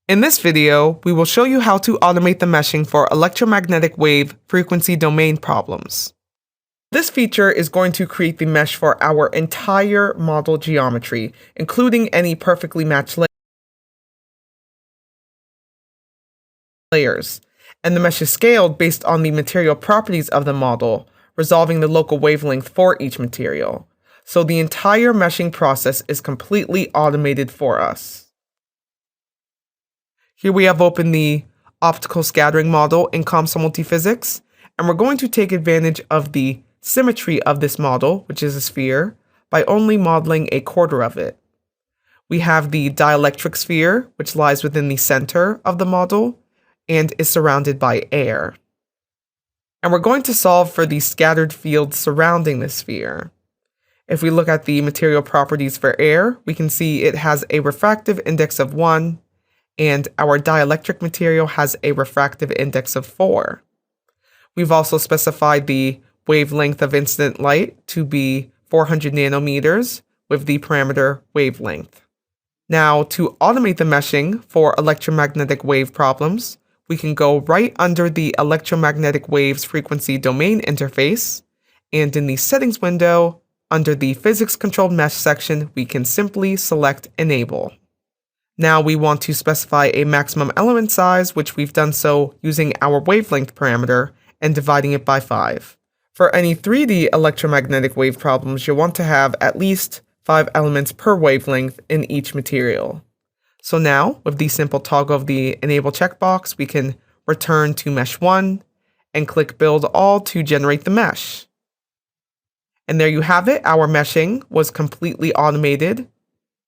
In this video, we will show you how to automate the meshing for electromagnetic wave frequency domain problems. This feature is going to create the mesh for our entire model geometry, including any perfectly matched layers. And the mesh is scaled based on the material properties of the model, resolving the local wavelength for each material. So the entire meshing process is completely automated for us. Here we have open the optical scattering model in COMSOL Multiphysics, and we're going to take advantage of the symmetry of this model, which is a sphere, by only modeling a quarter of it. We have the dielectric sphere, which lies within the center of the model and is surrounded by air. And we're going to solve for the scattered field surrounding the sphere. If we look at the material properties for air, we can see it has a refractive index of 1, and our dielectric material has a refractive index of 4. We've also specified the wavelength of incident light to be 400 nanometers with the parameter wavelength. Now, to automate the meshing for electromagnetic wave problems, we can go right under the electromagnetic waves frequency domain interface, and in the settings window, under the physics controlled mesh section, we can simply select enable. Now we want to specify a maximum element size, which we've done so using our wavelength parameter and dividing it by 5. For any 3D electromagnetic wave problems, you'll want to have at least 5 elements per wavelength in each material. So now, with the simple toggle of the enable checkbox, we can return to mesh 1 and click build all to generate the mesh. And there you have it, our meshing was completely automated.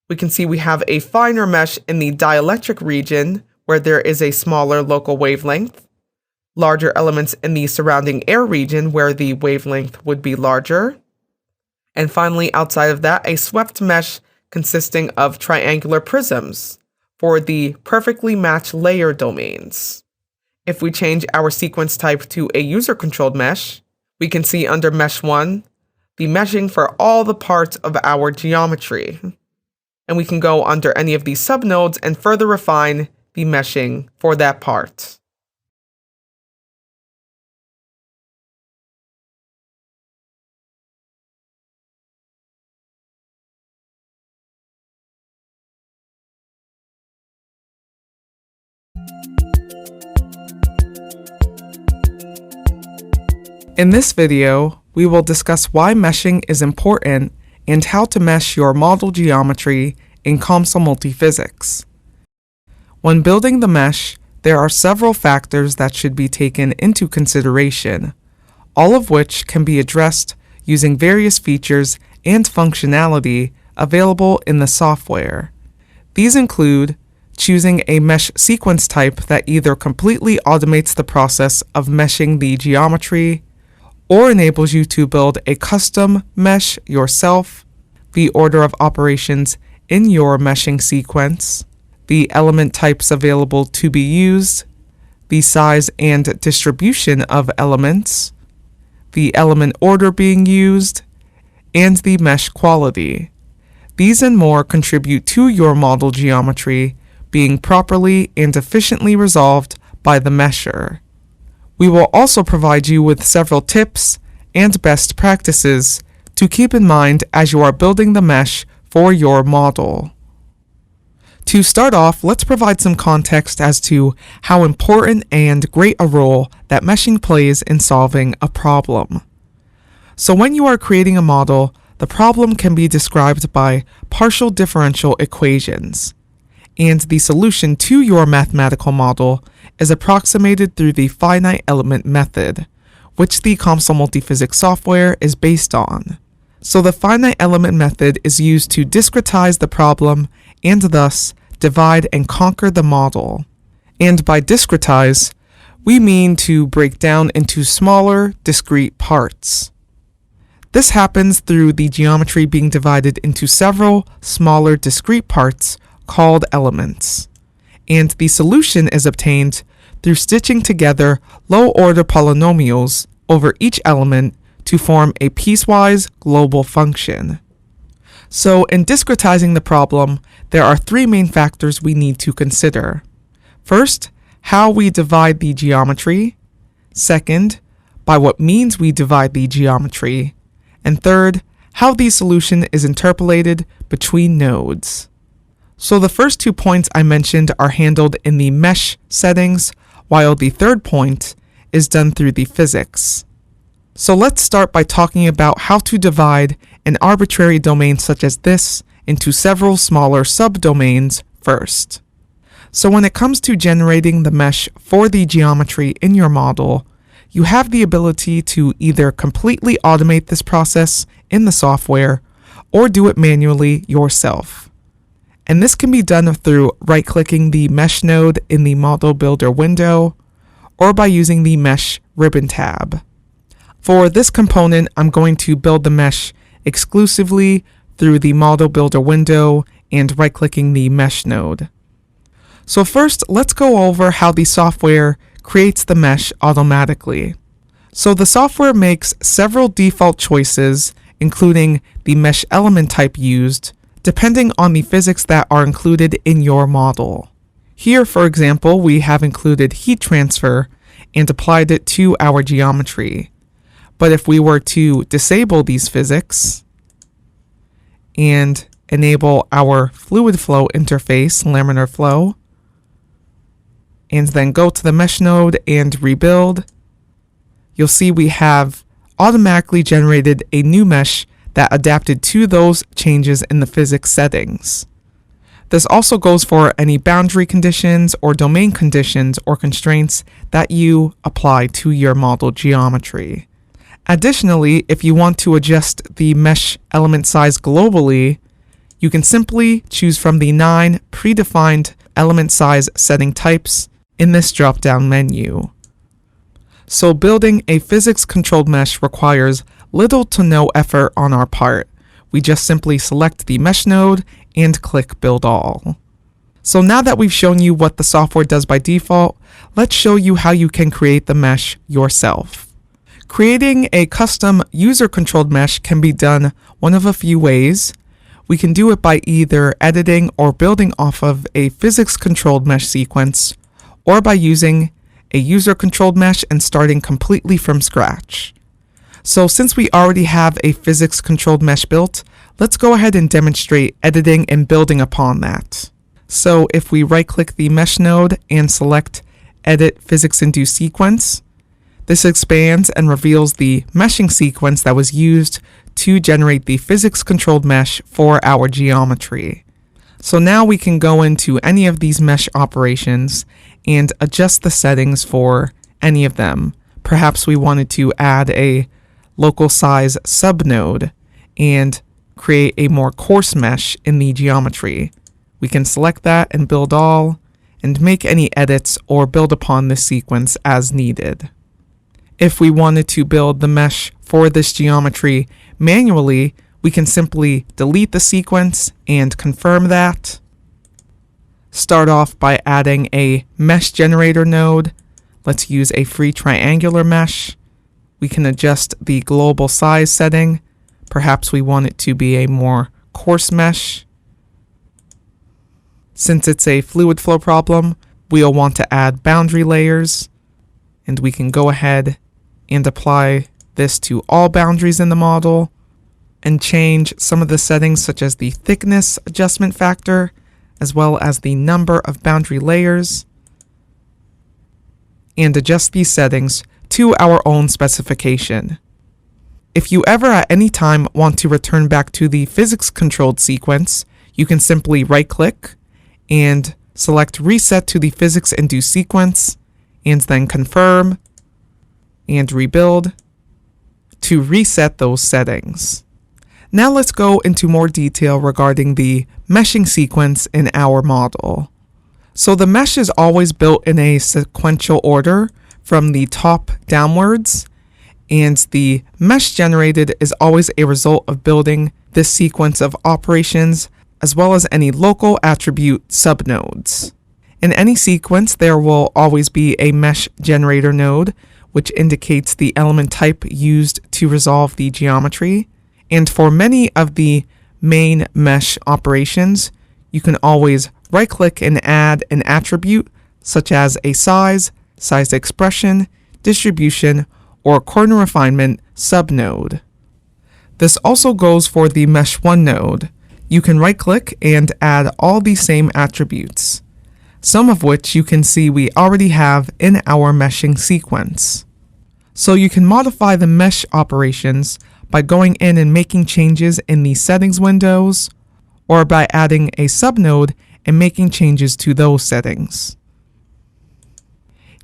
We can see we have a finer mesh in the dielectric region where there is a smaller local wavelength, larger elements in the surrounding air region where the wavelength would be larger, and finally outside of that, a swept mesh consisting of triangular prisms for the perfectly matched layer domains. If we change our sequence type to a user-controlled mesh, we can see under mesh 1 the meshing for all the parts of our geometry. And we can go under any of these subnodes and further refine the meshing for that part. In this video, we will discuss why meshing is important and how to mesh your model geometry in COMSOL Multiphysics. When building the mesh, there are several factors that should be taken into consideration, all of which can be addressed using various features and functionality available in the software. These include choosing a mesh sequence type that either completely automates the process of meshing the geometry or enables you to build a custom mesh yourself, the order of operations in your meshing sequence, the element types available to be used, the size and distribution of elements, the element order being used, and the mesh quality. These and more contribute to your model geometry being properly and efficiently resolved by the mesher. We will also provide you with several tips and best practices to keep in mind as you are building the mesh for your model. To start off, let's provide some context as to how important and great a role that meshing plays in solving a problem. So when you are creating a model, the problem can be described by partial differential equations, and the solution to your mathematical model is approximated through the finite element method, which the COMSOL Multiphysics software is based on. So the finite element method is used to discretize the problem and thus divide and conquer the model. And by discretize, we mean to break down into smaller, discrete parts. This happens through the geometry being divided into several smaller discrete parts called elements. And the solution is obtained through stitching together low-order polynomials over each element to form a piecewise global function. So in discretizing the problem, there are 3 main factors we need to consider. First, how we divide the geometry. Second, by what means we divide the geometry. And third, how the solution is interpolated between nodes. So the first 2 points I mentioned are handled in the mesh settings, while the third point is done through the physics. So let's start by talking about how to divide an arbitrary domain such as this into several smaller subdomains first. So when it comes to generating the mesh for the geometry in your model, you have the ability to either completely automate this process in the software or do it manually yourself. And this can be done through right-clicking the Mesh node in the Model Builder window or by using the Mesh ribbon tab. For this component, I'm going to build the mesh exclusively through the Model Builder window and right-clicking the Mesh node. So first, let's go over how the software creates the mesh automatically. So the software makes several default choices, including the mesh element type used, depending on the physics that are included in your model. Here, for example, we have included heat transfer and applied it to our geometry. But if we were to disable these physics and enable our fluid flow interface, laminar flow, and then go to the mesh node and rebuild, you'll see we have automatically generated a new mesh that adapted to those changes in the physics settings. This also goes for any boundary conditions or domain conditions or constraints that you apply to your model geometry. Additionally, if you want to adjust the mesh element size globally, you can simply choose from the 9 predefined element size setting types in this drop-down menu. So building a physics-controlled mesh requires little to no effort on our part. We just simply select the mesh node and click Build All. So now that we've shown you what the software does by default, let's show you how you can create the mesh yourself. Creating a custom user-controlled mesh can be done one of a few ways. We can do it by either editing or building off of a physics-controlled mesh sequence, or by using a user-controlled mesh and starting completely from scratch. So since we already have a physics-controlled mesh built, let's go ahead and demonstrate editing and building upon that. So if we right-click the mesh node and select Edit Physics-Induced Sequence, this expands and reveals the meshing sequence that was used to generate the physics-controlled mesh for our geometry. So now we can go into any of these mesh operations and adjust the settings for any of them. Perhaps we wanted to add a local size subnode and create a more coarse mesh in the geometry. We can select that and build all and make any edits or build upon this sequence as needed. If we wanted to build the mesh for this geometry manually, we can simply delete the sequence and confirm that. Start off by adding a mesh generator node. Let's use a free triangular mesh. We can adjust the global size setting. Perhaps we want it to be a more coarse mesh. Since it's a fluid flow problem, we'll want to add boundary layers, and we can go ahead and apply this to all boundaries in the model and change some of the settings such as the thickness adjustment factor as well as the number of boundary layers, and adjust these settings to our own specification. If you ever at any time want to return back to the physics-controlled sequence, you can simply right-click and select Reset to the Physics-Induced Sequence, and then Confirm and Rebuild to reset those settings. Now let's go into more detail regarding the meshing sequence in our model. So the mesh is always built in a sequential order from the top downwards, and the mesh generated is always a result of building this sequence of operations as well as any local attribute subnodes. In any sequence, there will always be a mesh generator node, which indicates the element type used to resolve the geometry. And for many of the main mesh operations, you can always right-click and add an attribute such as a size, size expression, distribution, or corner refinement subnode. This also goes for the Mesh 1 node. You can right-click and add all the same attributes, some of which you can see we already have in our meshing sequence. So you can modify the mesh operations by going in and making changes in the settings windows, or by adding a subnode and making changes to those settings.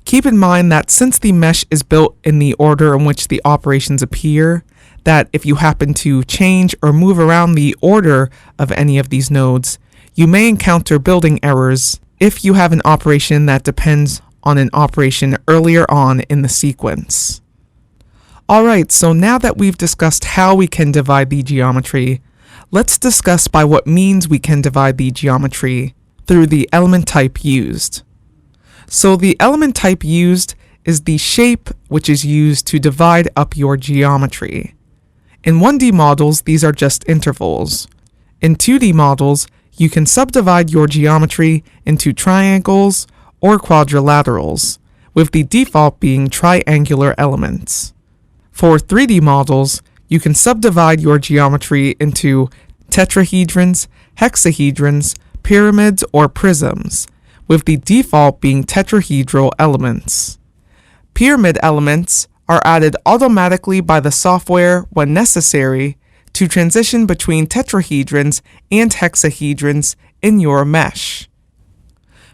Keep in mind that since the mesh is built in the order in which the operations appear, that if you happen to change or move around the order of any of these nodes, you may encounter building errors if you have an operation that depends on an operation earlier on in the sequence. Alright, so now that we've discussed how we can divide the geometry, let's discuss by what means we can divide the geometry through the element type used. So the element type used is the shape which is used to divide up your geometry. In 1D models, these are just intervals. In 2D models, you can subdivide your geometry into triangles or quadrilaterals, with the default being triangular elements. For 3D models, you can subdivide your geometry into tetrahedrons, hexahedrons, pyramids, or prisms, with the default being tetrahedral elements. Pyramid elements are added automatically by the software when necessary to transition between tetrahedrons and hexahedrons in your mesh.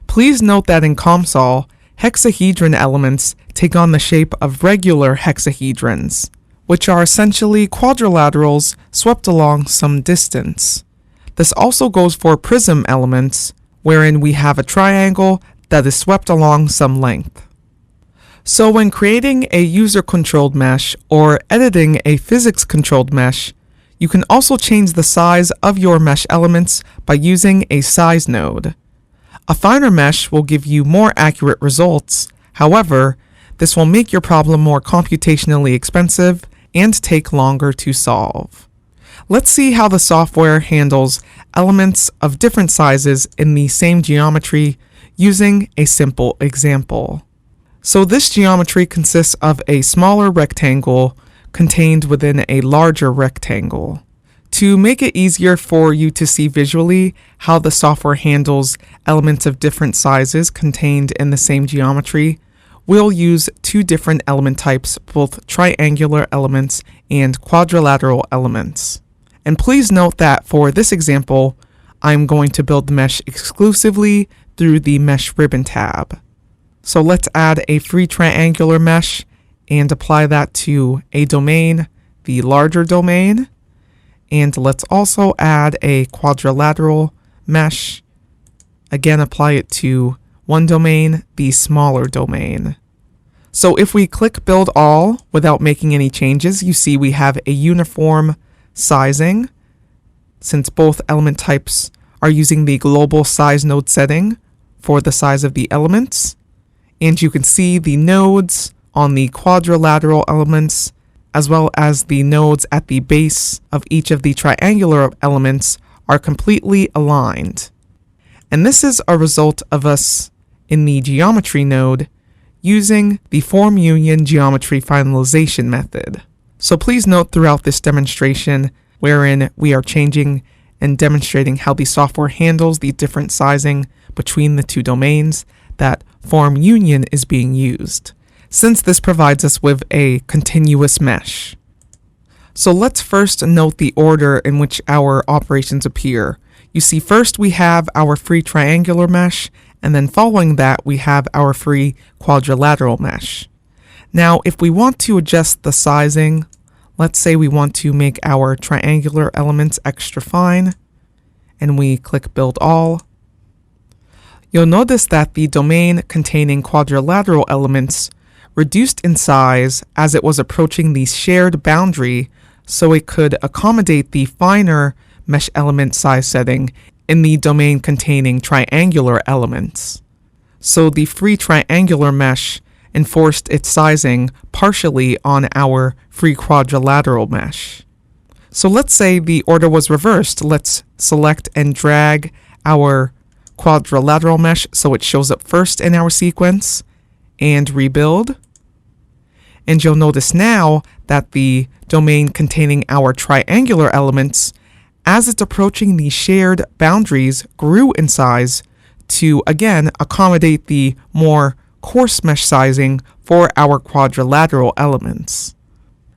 Please note that in COMSOL, hexahedron elements take on the shape of regular hexahedrons, which are essentially quadrilaterals swept along some distance. This also goes for prism elements, wherein we have a triangle that is swept along some length. So when creating a user-controlled mesh or editing a physics-controlled mesh, you can also change the size of your mesh elements by using a size node. A finer mesh will give you more accurate results. However, this will make your problem more computationally expensive and take longer to solve. Let's see how the software handles elements of different sizes in the same geometry using a simple example. So this geometry consists of a smaller rectangle contained within a larger rectangle. To make it easier for you to see visually how the software handles elements of different sizes contained in the same geometry, we'll use two different element types, both triangular elements and quadrilateral elements. And please note that for this example, I'm going to build the mesh exclusively through the Mesh Ribbon tab. So let's add a free triangular mesh and apply that to a domain, the larger domain. And let's also add a quadrilateral mesh. Again, apply it to one domain, the smaller domain. So if we click Build All without making any changes, you see we have a uniform sizing, since both element types are using the global size node setting for the size of the elements. And you can see the nodes on the quadrilateral elements, as well as the nodes at the base of each of the triangular elements, are completely aligned. And this is a result of us in the geometry node using the form union geometry finalization method. So please note throughout this demonstration, wherein we are changing and demonstrating how the software handles the different sizing between the two domains, that form union is being used, since this provides us with a continuous mesh. So let's first note the order in which our operations appear. You see, first we have our free triangular mesh, and then following that we have our free quadrilateral mesh. Now, if we want to adjust the sizing, let's say we want to make our triangular elements extra fine, and we click Build All. You'll notice that the domain containing quadrilateral elements reduced in size as it was approaching the shared boundary, so it could accommodate the finer mesh element size setting in the domain containing triangular elements. So the free triangular mesh enforced its sizing partially on our free quadrilateral mesh. So let's say the order was reversed. Let's select and drag our quadrilateral mesh so it shows up first in our sequence, and rebuild. And you'll notice now that the domain containing our triangular elements, as it's approaching the shared boundaries, grew in size to, again, accommodate the more coarse mesh sizing for our quadrilateral elements.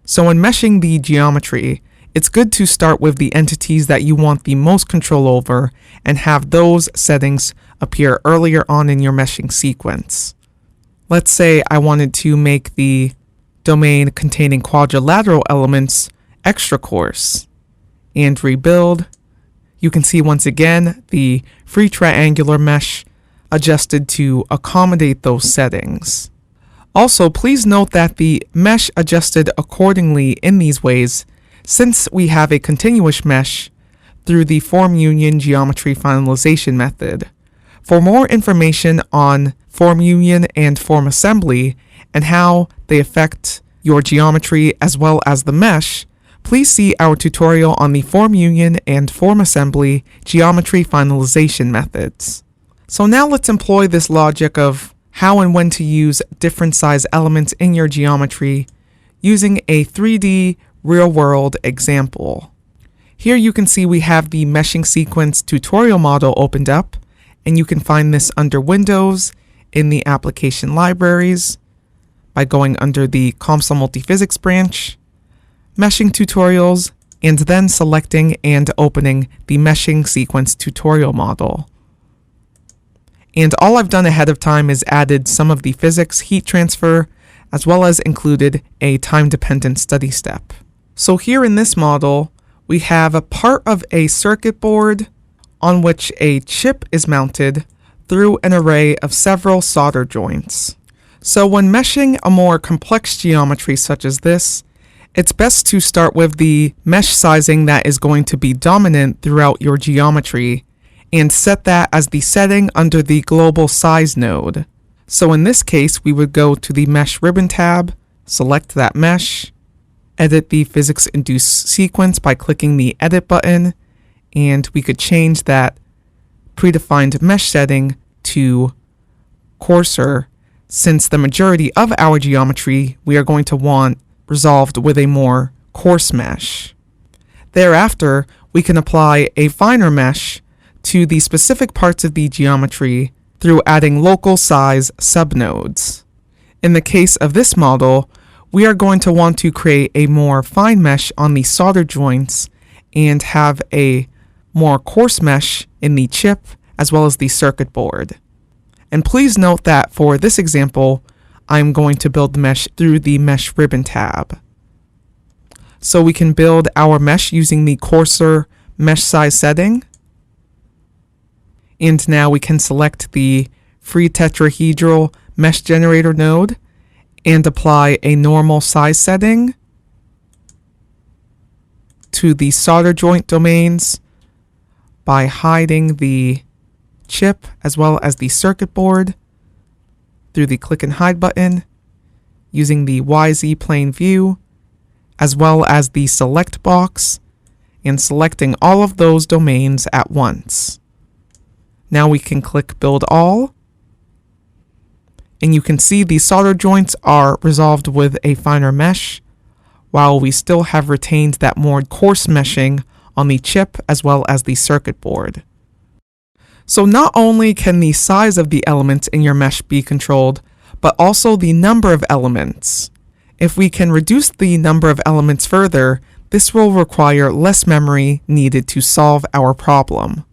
So when meshing the geometry, it's good to start with the entities that you want the most control over and have those settings appear earlier on in your meshing sequence. Let's say I wanted to make the domain containing quadrilateral elements extra coarse, and rebuild. You can see once again the free triangular mesh adjusted to accommodate those settings. Also, please note that the mesh adjusted accordingly in these ways since we have a continuous mesh through the form union geometry finalization method. For more information on form union and form assembly and how they affect your geometry as well as the mesh, please see our tutorial on the form union and form assembly geometry finalization methods. So now let's employ this logic of how and when to use different size elements in your geometry using a 3D real-world example. Here you can see we have the meshing sequence tutorial model opened up, and you can find this under Windows in the application libraries by going under the COMSOL Multiphysics branch, meshing tutorials, and then selecting and opening the meshing sequence tutorial model. And all I've done ahead of time is added some of the physics heat transfer, as well as included a time-dependent study step. So here in this model, we have a part of a circuit board on which a chip is mounted through an array of several solder joints. So when meshing a more complex geometry such as this, it's best to start with the mesh sizing that is going to be dominant throughout your geometry and set that as the setting under the global size node. So in this case, we would go to the mesh ribbon tab, select that mesh, edit the physics-induced sequence by clicking the edit button, and we could change that predefined mesh setting to coarser, since the majority of our geometry we are going to want resolved with a more coarse mesh. Thereafter, we can apply a finer mesh to the specific parts of the geometry through adding local size subnodes. In the case of this model, we are going to want to create a more fine mesh on the solder joints and have a more coarse mesh in the chip as well as the circuit board. And please note that for this example, I'm going to build the mesh through the mesh ribbon tab. So we can build our mesh using the coarser mesh size setting. And now we can select the free tetrahedral mesh generator node and apply a normal size setting to the solder joint domains by hiding the chip as well as the circuit board through the click and hide button, using the YZ plane view as well as the select box, and selecting all of those domains at once. Now we can click build all, and you can see the solder joints are resolved with a finer mesh, while we still have retained that more coarse meshing on the chip as well as the circuit board. So not only can the size of the elements in your mesh be controlled, but also the number of elements. If we can reduce the number of elements further, this will require less memory needed to solve our problem.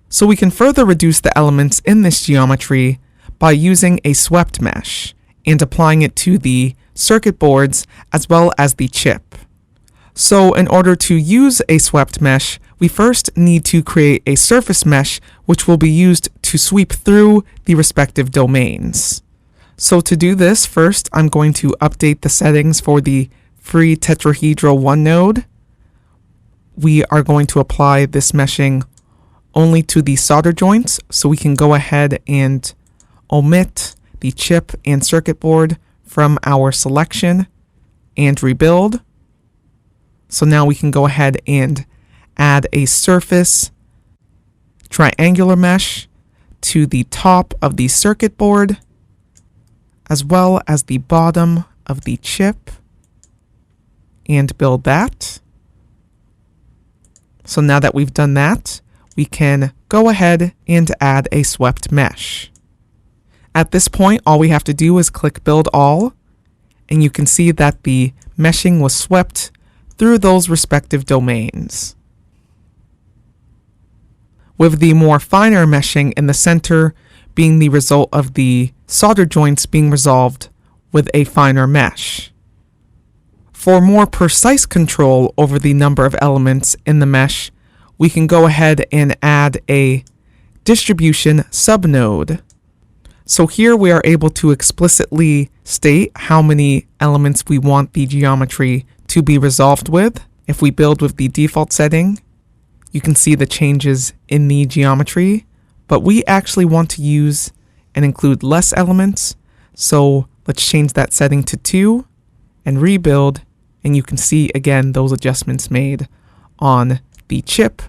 So we can further reduce the elements in this geometry by using a swept mesh and applying it to the circuit boards as well as the chip. So in order to use a swept mesh, we first need to create a surface mesh which will be used to sweep through the respective domains. So to do this, first I'm going to update the settings for the free tetrahedral 1 node. We are going to apply this meshing only to the solder joints, so we can go ahead and omit the chip and circuit board from our selection and rebuild. So now we can go ahead and add a surface triangular mesh to the top of the circuit board, as well as the bottom of the chip, and build that. So now that we've done that, we can go ahead and add a swept mesh. At this point, all we have to do is click Build All, and you can see that the meshing was swept through those respective domains, with the more finer meshing in the center being the result of the solder joints being resolved with a finer mesh. For more precise control over the number of elements in the mesh, we can go ahead and add a distribution subnode. So here we are able to explicitly state how many elements we want the geometry to be resolved with. If we build with the default setting, you can see the changes in the geometry, but we actually want to use and include less elements. So let's change that setting to 2 and rebuild, and you can see again those adjustments made on the chip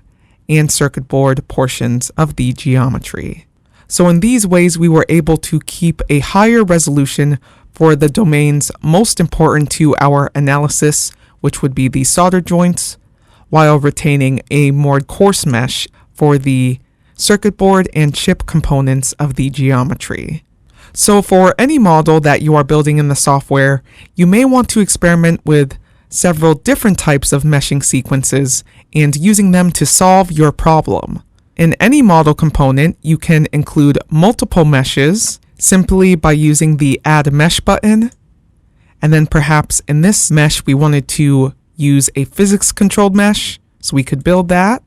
and circuit board portions of the geometry. So in these ways, we were able to keep a higher resolution for the domains most important to our analysis, which would be the solder joints, while retaining a more coarse mesh for the circuit board and chip components of the geometry. So for any model that you are building in the software, you may want to experiment with several different types of meshing sequences and using them to solve your problem. In any model component, you can include multiple meshes simply by using the Add Mesh button. And then perhaps in this mesh, we wanted to use a physics-controlled mesh, so we could build that.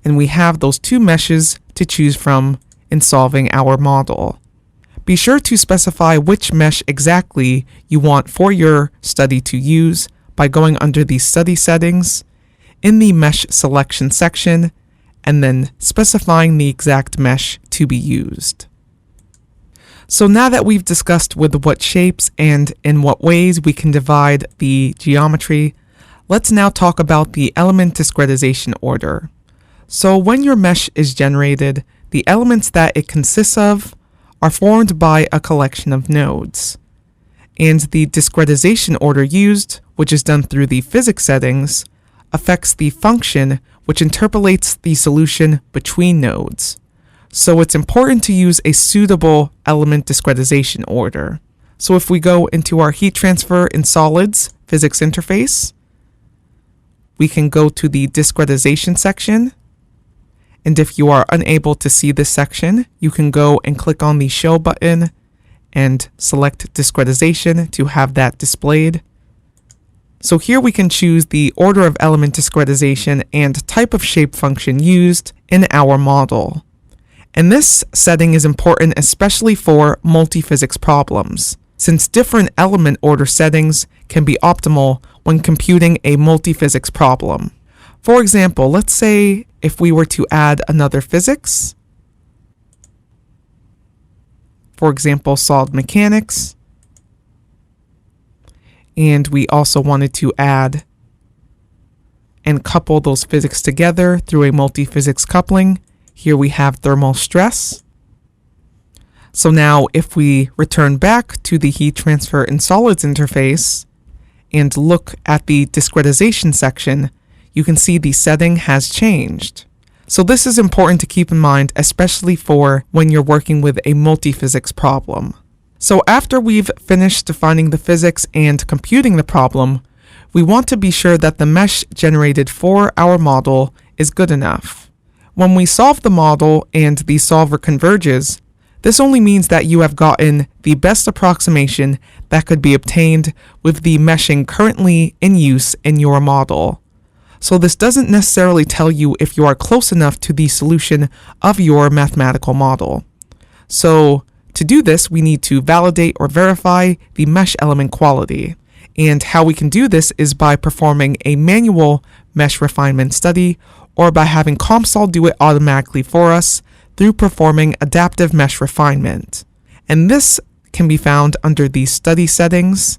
And we have those 2 meshes to choose from in solving our model. Be sure to specify which mesh exactly you want for your study to use by going under the Study Settings in the Mesh Selection section, and then specifying the exact mesh to be used. So now that we've discussed with what shapes and in what ways we can divide the geometry, let's now talk about the element discretization order. So when your mesh is generated, the elements that it consists of are formed by a collection of nodes. And the discretization order used, which is done through the physics settings, affects the function which interpolates the solution between nodes. So it's important to use a suitable element discretization order. So if we go into our heat transfer in solids physics interface, we can go to the discretization section. And if you are unable to see this section, you can go and click on the Show button and select discretization to have that displayed. So here we can choose the order of element discretization and type of shape function used in our model. And this setting is important especially for multiphysics problems, since different element order settings can be optimal when computing a multiphysics problem. For example, let's say if we were to add another physics, for example, solid mechanics, and we also wanted to add and couple those physics together through a multiphysics coupling. Here we have thermal stress. So now if we return back to the heat transfer in solids interface and look at the discretization section, you can see the setting has changed. So this is important to keep in mind, especially for when you're working with a multiphysics problem. So after we've finished defining the physics and computing the problem, we want to be sure that the mesh generated for our model is good enough. When we solve the model and the solver converges, this only means that you have gotten the best approximation that could be obtained with the meshing currently in use in your model. So this doesn't necessarily tell you if you are close enough to the solution of your mathematical model. So to do this, we need to validate or verify the mesh element quality. And how we can do this is by performing a manual mesh refinement study, or by having COMSOL do it automatically for us through performing adaptive mesh refinement. And this can be found under the study settings,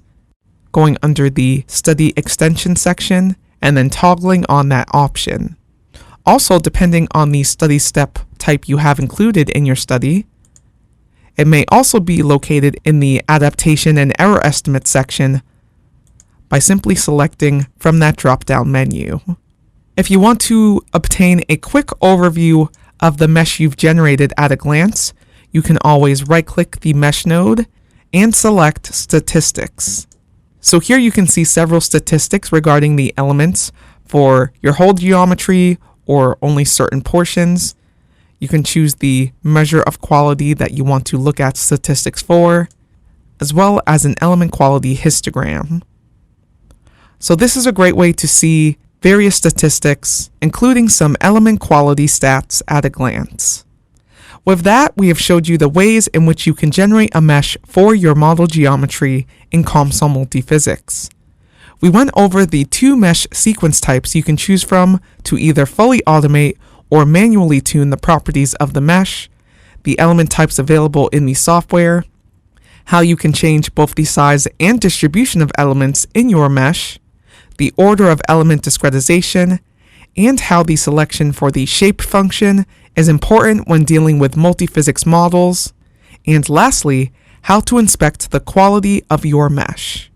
going under the study extension section, and then toggling on that option. Also, depending on the study step type you have included in your study. It may also be located in the Adaptation and Error Estimate section by simply selecting from that drop-down menu. If you want to obtain a quick overview of the mesh you've generated at a glance, you can always right-click the mesh node and select Statistics. So here you can see several statistics regarding the elements for your whole geometry or only certain portions. You can choose the measure of quality that you want to look at statistics for, as well as an element quality histogram. So this is a great way to see various statistics, including some element quality stats at a glance. With that, we have showed you the ways in which you can generate a mesh for your model geometry in COMSOL Multiphysics. We went over the 2 mesh sequence types you can choose from to either fully automate or manually tune the properties of the mesh, the element types available in the software, how you can change both the size and distribution of elements in your mesh, the order of element discretization, and how the selection for the shape function is important when dealing with multiphysics models, and lastly, how to inspect the quality of your mesh.